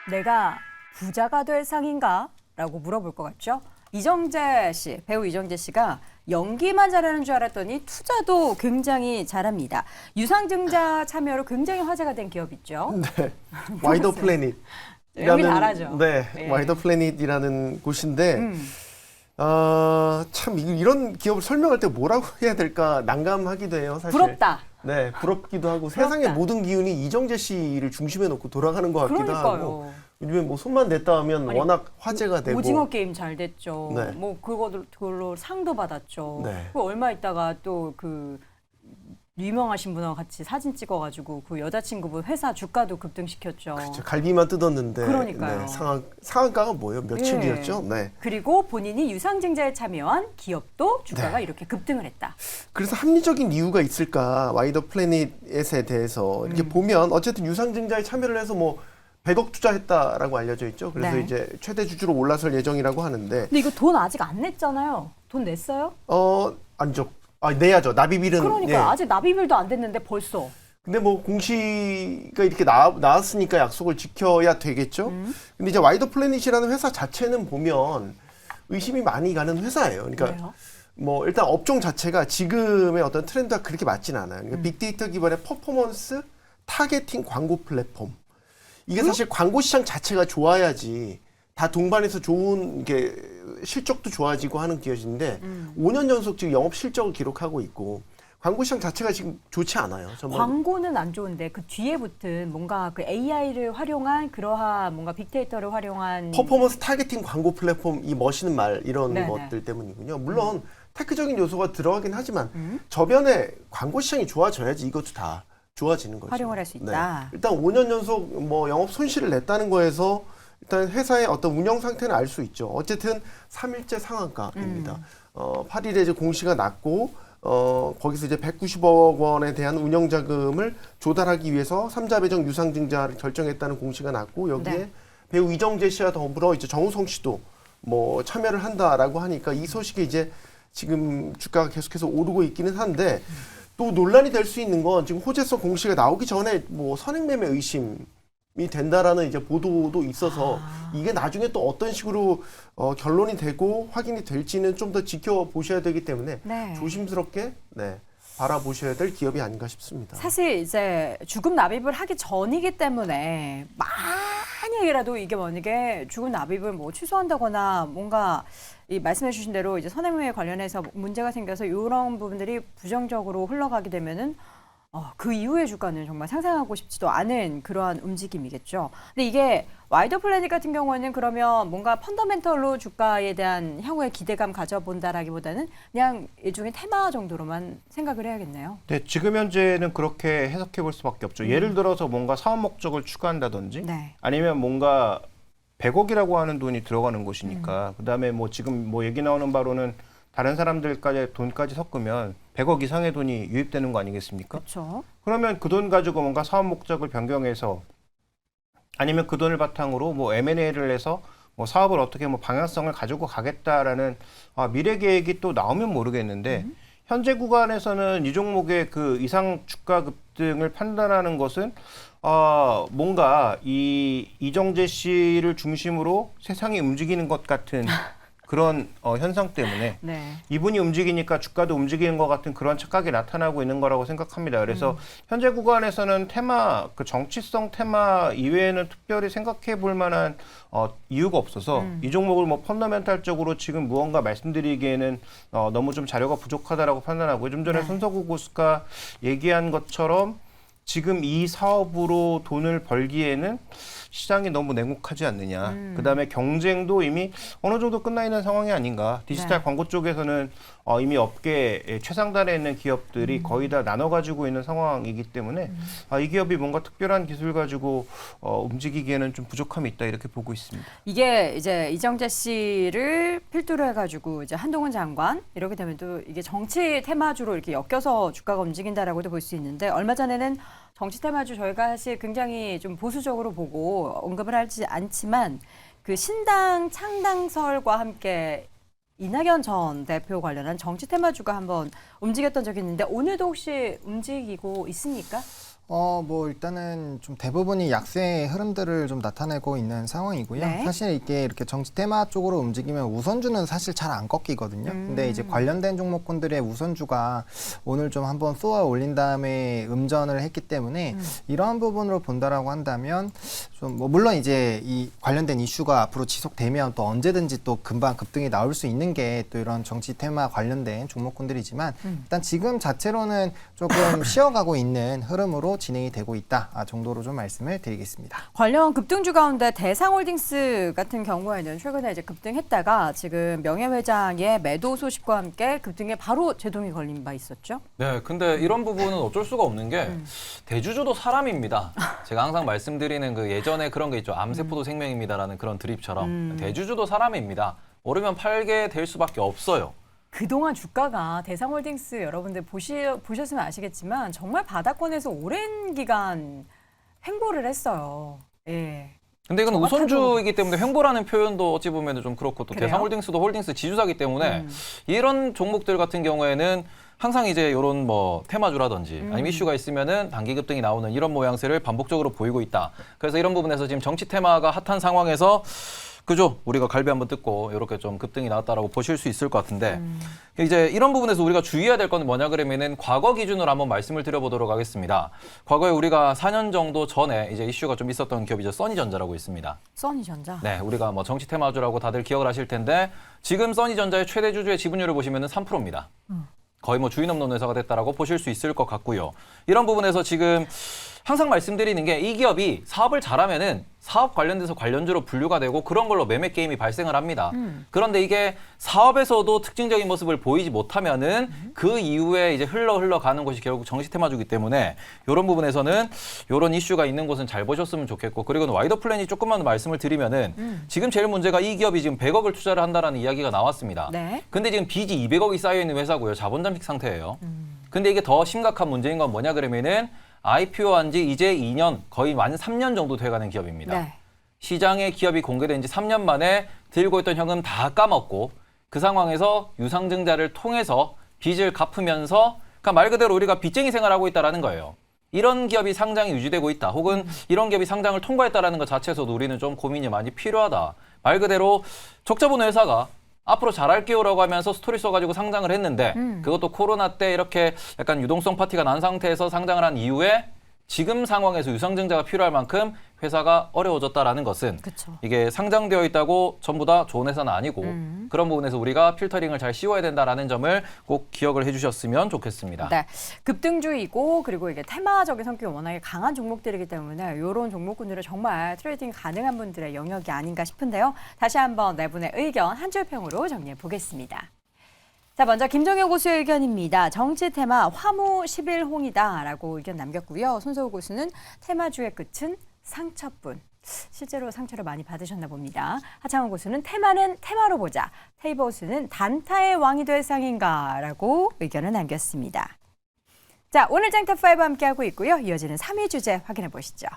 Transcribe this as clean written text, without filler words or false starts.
내가 부자가 될 상인가? 라고 물어볼 것 같죠? 이정재 씨, 배우 이정재 씨가 연기만 잘하는 줄 알았더니 투자도 굉장히 잘합니다. 유상증자 참여로 굉장히 화제가 된 기업 있죠? 네. 와이더 플래닛. 연기 잘하죠? 네. 예. 와이더 플래닛이라는 곳인데 참 이런 기업을 설명할 때 뭐라고 해야 될까 난감하기도 해요, 사실. 부럽다. 네, 부럽기도 하고 부럽다. 세상의 모든 기운이 이정재 씨를 중심에 놓고 돌아가는 것 같기도 하고. 그러니까요. 요즘에 뭐 손만 댔다 하면 아니, 워낙 화제가 되고. 오징어 게임 잘 됐죠. 네. 뭐 그걸로 상도 받았죠. 네. 그 얼마 있다가 또 그 유명하신 분하고 같이 사진 찍어가지고 그 여자친구분 회사 주가도 급등시켰죠. 그렇죠. 갈비만 뜯었는데. 그러니까요. 네, 상한가가 뭐예요? 며칠이었죠? 네. 그리고 본인이 유상증자에 참여한 기업도 주가가 이렇게 급등을 했다. 그래서 합리적인 이유가 있을까? 와이더 플래닛에 대해서 이렇게 보면 어쨌든 유상증자에 참여를 해서 뭐 100억 투자했다라고 알려져 있죠. 그래서 네. 이제 최대 주주로 올라설 예정이라고 하는데 근데 이거 돈 아직 안 냈잖아요. 돈 냈어요? 아니죠. 내야죠. 납입일은. 그러니까 예. 아직 납입일도 안 됐는데 벌써. 근데 뭐 공시가 이렇게 나왔으니까 약속을 지켜야 되겠죠. 근데 이제 와이더 플래닛이라는 회사 자체는 보면 의심이 많이 가는 회사예요. 그러니까 왜요? 뭐 일단 업종 자체가 지금의 어떤 트렌드와 그렇게 맞진 않아요. 그러니까 빅데이터 기반의 퍼포먼스 타겟팅 광고 플랫폼. 이게 사실 광고 시장 자체가 좋아야지 다 동반해서 좋은 게 실적도 좋아지고 하는 기업인데 5년 연속 지금 영업 실적을 기록하고 있고 광고 시장 자체가 지금 좋지 않아요. 광고는 안 좋은데 그 뒤에 붙은 뭔가 그 AI를 활용한 그러한 뭔가 빅데이터를 활용한 퍼포먼스 타겟팅 광고 플랫폼 이 멋있는 말 이런 네네. 것들 때문이군요. 물론 테크적인 요소가 들어가긴 하지만 저변에 광고 시장이 좋아져야지 이것도 다 좋아지는 거죠. 활용을 할 수 있다. 일단 5년 연속 뭐 영업 손실을 냈다는 거에서 일단 회사의 어떤 운영 상태는 알 수 있죠. 어쨌든 3일째 상한가입니다. 8일에 이제 공시가 났고 거기서 이제 190억 원에 대한 운영 자금을 조달하기 위해서 3자 배정 유상증자를 결정했다는 공시가 났고 여기에 네. 배우 이정재 씨와 더불어 이제 정우성 씨도 뭐 참여를 한다라고 하니까 이 소식에 이제 지금 주가가 계속해서 오르고 있기는 한데 또 논란이 될 수 있는 건 지금 호재성 공시가 나오기 전에 뭐 선행매매 의심이 된다라는 이제 보도도 있어서 이게 나중에 또 어떤 식으로 결론이 되고 확인이 될지는 좀 더 지켜보셔야 되기 때문에 네. 조심스럽게 바라보셔야 될 기업이 아닌가 싶습니다. 사실 이제 주급 납입을 하기 전이기 때문에 만약이라도 이게 만약에 주급 납입을 뭐 취소한다거나 뭔가 이 말씀해 주신 대로 이제 선행매매 관련해서 문제가 생겨서 이런 부분들이 부정적으로 흘러가게 되면은 그 이후의 주가는 정말 상상하고 싶지도 않은 그러한 움직임이겠죠. 근데 이게 와이더 플래닛 같은 경우는 그러면 뭔가 펀더멘털로 주가에 대한 향후의 기대감 가져본다라기보다는 그냥 일종의 테마 정도로만 생각을 해야겠네요. 네, 지금 현재는 그렇게 해석해 볼 수밖에 없죠. 예를 들어서 뭔가 사업 목적을 추구한다든지 네. 아니면 뭔가 100억이라고 하는 돈이 들어가는 곳이니까 그다음에 뭐 지금 뭐 얘기 나오는 바로는 다른 사람들까지 돈까지 섞으면 100억 이상의 돈이 유입되는 거 아니겠습니까? 그렇죠. 그러면 그 돈 가지고 뭔가 사업 목적을 변경해서 아니면 그 돈을 바탕으로 뭐 M&A를 해서 뭐 사업을 어떻게 뭐 방향성을 가지고 가겠다라는 미래 계획이 또 나오면 모르겠는데 현재 구간에서는 이 종목의 그 이상 주가 급등을 판단하는 것은 뭔가 이정재 씨를 중심으로 세상이 움직이는 것 같은 그런 현상 때문에 네. 이분이 움직이니까 주가도 움직이는 것 같은 그런 착각이 나타나고 있는 거라고 생각합니다. 그래서 현재 구간에서는 테마, 그 정치성 테마 이외에는 특별히 생각해 볼 만한 이유가 없어서 이 종목을 뭐 펀더멘탈적으로 지금 무언가 말씀드리기에는 너무 좀 자료가 부족하다라고 판단하고 좀 전에 네. 손석구 고수가 얘기한 것처럼 지금 이 사업으로 돈을 벌기에는 시장이 너무 냉혹하지 않느냐. 그다음에 경쟁도 이미 어느 정도 끝나 있는 상황이 아닌가. 디지털 네. 광고 쪽에서는 이미 업계 최상단에 있는 기업들이 거의 다 나눠 가지고 있는 상황이기 때문에 이 기업이 뭔가 특별한 기술 가지고 움직이기에는 좀 부족함이 있다 이렇게 보고 있습니다. 이게 이제 이정재 씨를 필두로 해가지고 이제 한동훈 장관 이렇게 되면 또 이게 정치 테마주로 이렇게 엮여서 주가가 움직인다라고도 볼 수 있는데 얼마 전에는 정치 테마주 저희가 사실 굉장히 좀 보수적으로 보고 언급을 하지 않지만 그 신당 창당설과 함께 이낙연 전 대표 관련한 정치 테마주가 한번 움직였던 적이 있는데 오늘도 혹시 움직이고 있습니까? 뭐 일단은 좀 대부분이 약세의 흐름들을 좀 나타내고 있는 상황이고요. 네. 사실 이게 이렇게 정치 테마 쪽으로 움직이면 우선주는 사실 잘 안 꺾이거든요. 근데 이제 관련된 종목군들의 우선주가 오늘 좀 한번 쏘아 올린 다음에 음전을 했기 때문에 이러한 부분으로 본다라고 한다면 좀 뭐 물론 이제 이 관련된 이슈가 앞으로 지속되면 또 언제든지 또 금방 급등이 나올 수 있는 게 또 이런 정치 테마 관련된 종목군들이지만 일단 지금 자체로는 조금 쉬어가고 있는 흐름으로 진행이 되고 있다 정도로 좀 말씀을 드리겠습니다. 관련 급등주 가운데 대상홀딩스 같은 경우에는 최근에 이제 급등했다가 지금 명예회장의 매도 소식과 함께 급등에 바로 제동이 걸린 바 있었죠. 네, 근데 이런 부분은 어쩔 수가 없는 게 대주주도 사람입니다. 제가 항상 말씀드리는 그 예전에 그런 게 있죠. 암세포도 생명입니다라는 그런 드립처럼 대주주도 사람입니다. 오르면 팔게 될 수밖에 없어요. 그동안 주가가 대상홀딩스 여러분들 보셨으면 아시겠지만 정말 바닥권에서 오랜 기간 횡보를 했어요. 예. 근데 이건 우선주이기 때문에 횡보라는 표현도 어찌 보면 좀 그렇고 또 그래요? 대상홀딩스도 홀딩스 지주사기 때문에 이런 종목들 같은 경우에는 항상 이제 이런 뭐 테마주라든지 아니면 이슈가 있으면은 단기 급등이 나오는 이런 모양새를 반복적으로 보이고 있다. 그래서 이런 부분에서 지금 정치 테마가 핫한 상황에서 그죠? 우리가 갈비 한번 뜯고 이렇게 좀 급등이 나왔다라고 보실 수 있을 것 같은데 이제 이런 부분에서 우리가 주의해야 될 건 뭐냐 그러면은 과거 기준으로 한번 말씀을 드려보도록 하겠습니다. 과거에 우리가 4년 정도 전에 이제 이슈가 좀 있었던 기업이죠. 써니전자라고 있습니다. 써니전자. 네, 우리가 뭐 정치 테마주라고 다들 기억을 하실 텐데 지금 써니전자의 최대 주주의 지분율을 보시면은 3%입니다. 거의 뭐 주인 없는 회사가 됐다라고 보실 수 있을 것 같고요. 이런 부분에서 지금 항상 말씀드리는 게 이 기업이 사업을 잘하면은 사업 관련돼서 관련주로 분류가 되고 그런 걸로 매매 게임이 발생을 합니다. 그런데 이게 사업에서도 특징적인 모습을 보이지 못하면은 그 이후에 이제 흘러가는 것이 결국 정치 테마주기 때문에 이런 부분에서는 이런 이슈가 있는 곳은 잘 보셨으면 좋겠고 그리고 와이더 플랜이 조금만 말씀을 드리면은 지금 제일 문제가 이 기업이 지금 100억을 투자를 한다라는 이야기가 나왔습니다. 네. 근데 지금 빚이 200억이 쌓여 있는 회사고요. 자본 잠식 상태예요. 근데 이게 더 심각한 문제인 건 뭐냐 그러면은 IPO한 지 이제 2년, 거의 만 3년 정도 돼가는 기업입니다. 네. 시장에 기업이 공개된 지 3년 만에 들고 있던 현금 다 까먹고 그 상황에서 유상증자를 통해서 빚을 갚으면서 그러니까 말 그대로 우리가 빚쟁이 생활하고 있다는 거예요. 이런 기업이 상장이 유지되고 있다. 혹은 이런 기업이 상장을 통과했다는 것 자체에서도 우리는 좀 고민이 많이 필요하다. 말 그대로 적자 보는 회사가 앞으로 잘할게요라고 하면서 스토리 써가지고 상장을 했는데 그것도 코로나 때 이렇게 약간 유동성 파티가 난 상태에서 상장을 한 이후에 지금 상황에서 유상증자가 필요할 만큼 회사가 어려워졌다라는 것은 그쵸. 이게 상장되어 있다고 전부 다 좋은 회사는 아니고 그런 부분에서 우리가 필터링을 잘 씌워야 된다라는 점을 꼭 기억을 해주셨으면 좋겠습니다. 네, 급등주이고 그리고 이게 테마적인 성격이 워낙에 강한 종목들이기 때문에 이런 종목군들은 정말 트레이딩 가능한 분들의 영역이 아닌가 싶은데요. 다시 한번 네 분의 의견 한 줄 평으로 정리해 보겠습니다. 자, 먼저 김정효 고수의 의견입니다. 정치 테마 화무 11홍이다라고 의견 남겼고요. 손석우 고수는 테마주의 끝은 상처뿐. 실제로 상처를 많이 받으셨나 봅니다. 하창원 고수는 테마는 테마로 보자. 테이버 고수는 단타의 왕이 될 상인가라고 의견을 남겼습니다. 자, 오늘 짱탑5 함께하고 있고요. 이어지는 3위 주제 확인해 보시죠.